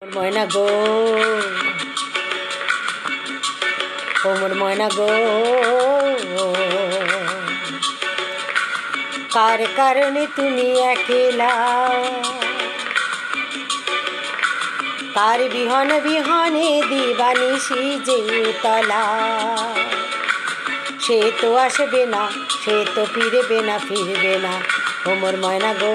ময়না গো, ওমর ময়না গো, কার কারণে তুমি একলা, কার বিহনে বিহনে দিবানিশি যে উতলা। সে তো আসবে না, সে তো ফিরবে না, ফিরবে না, ওমর ময়না গো।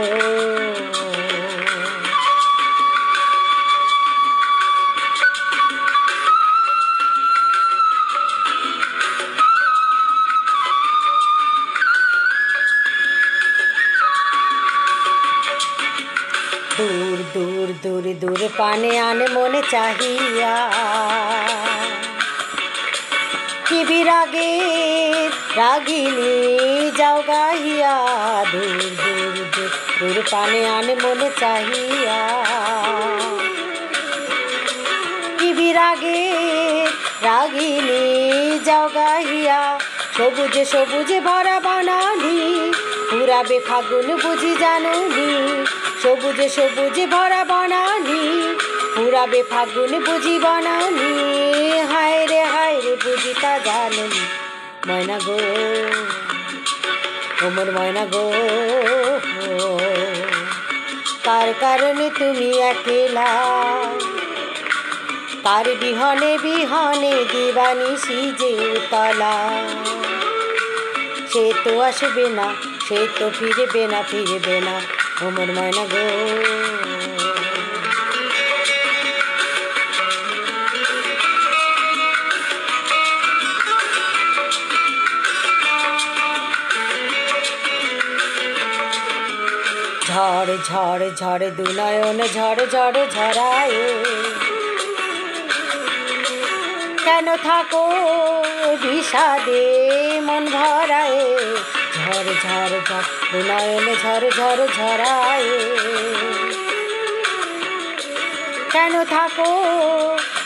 দূর দূর দূর দূর পানে আনে মনে চাহিয়া, কি বিরাগে রাগিনী যাও গাহিয়া। দূর দূর দূর দূর পানে আনে মনে চাহিয়া, কি বিরাগে রাগিনী যাও গাহিয়া। সবুজে সবুজে ভরা বনানি পুরাবে ফাগুন বুঝি জানুনি। সবুজে সবুজে ভরা বনানি পুরাবে ফাগুন বুঝি বনানি। হায় রে বুঝি তা জানুনি। ময়না গো, ওমর ময়না গো, কার কারণে তুমি একলা, কার বিহনে বিহনে দিবানিশি যে উতলা। সে তো আসবে না, সে তো ফিরবে না, ফিরবে না, ওমর ময়না গো। ঝড় ঝড় ঝড় দুনয়ন ঝড় ঝড় ঝরায়, কেন থাকো বিষাদে মন ভরায়। ঝড় ঝড় ঝড় দুনয়ন ঝড় ঝড় ঝরায়, কেন থাকো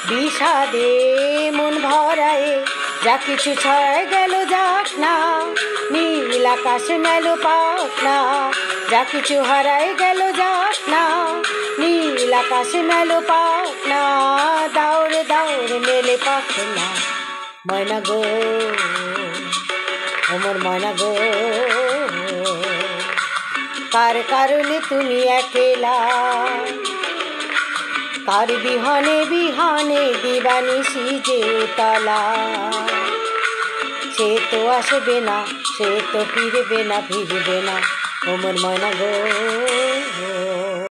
বিষাদে মন ভরায়। যা কিছু ছয় গেল যাক না, নীল আকাশে মেলো পাক না। যা কিছু হারায় গেল যাক না, নীল আকাশে মেলো পাক না। দাউড়ে দাউড়ে মেলে পাক না। ময়না গো, ওমর ময়না গো, কার কারণে তুমি একলা, কার বিহনে বিহনে দিবানিশি যে উতলা। সে তো আসবে না, সে তো ফিরবে না, ফিরবে না, ওমর ময়না গো।